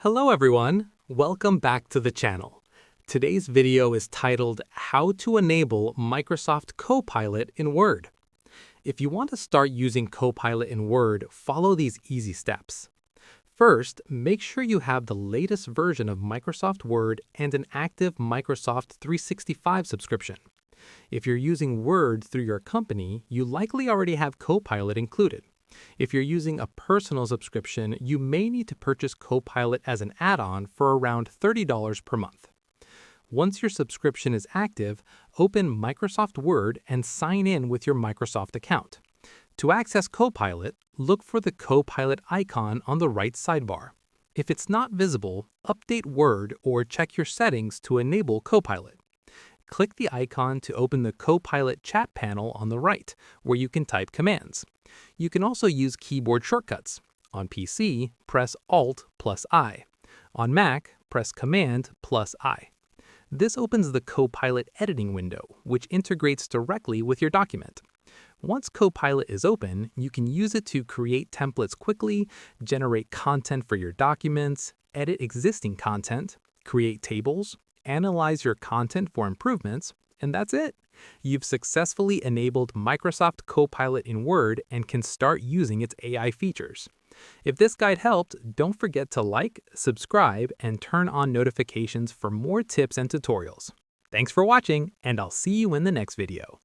Hello everyone, welcome back to the channel. Today's video is titled How to Enable Microsoft Copilot in Word. If you want to start using Copilot in Word, follow these easy steps. First, make sure you have the latest version of Microsoft Word and an active Microsoft 365 subscription. If you're using Word through your company, you likely already have Copilot included. If you're using a personal subscription, you may need to purchase Copilot as an add-on for around $30 per month. Once your subscription is active, open Microsoft Word and sign in with your Microsoft account. To access Copilot, look for the Copilot icon on the right sidebar. If it's not visible, update Word or check your settings to enable Copilot. Click the icon to open the Copilot chat panel on the right, where you can type commands. You can also use keyboard shortcuts. On PC, press Alt plus I. On Mac, press Command plus I. This opens the Copilot editing window, which integrates directly with your document. Once Copilot is open, you can use it to create templates quickly, generate content for your documents, edit existing content, create tables, analyze your content for improvements, and that's it. You've successfully enabled Microsoft Copilot in Word and can start using its AI features. If this guide helped, don't forget to like, subscribe, and turn on notifications for more tips and tutorials. Thanks for watching, and I'll see you in the next video.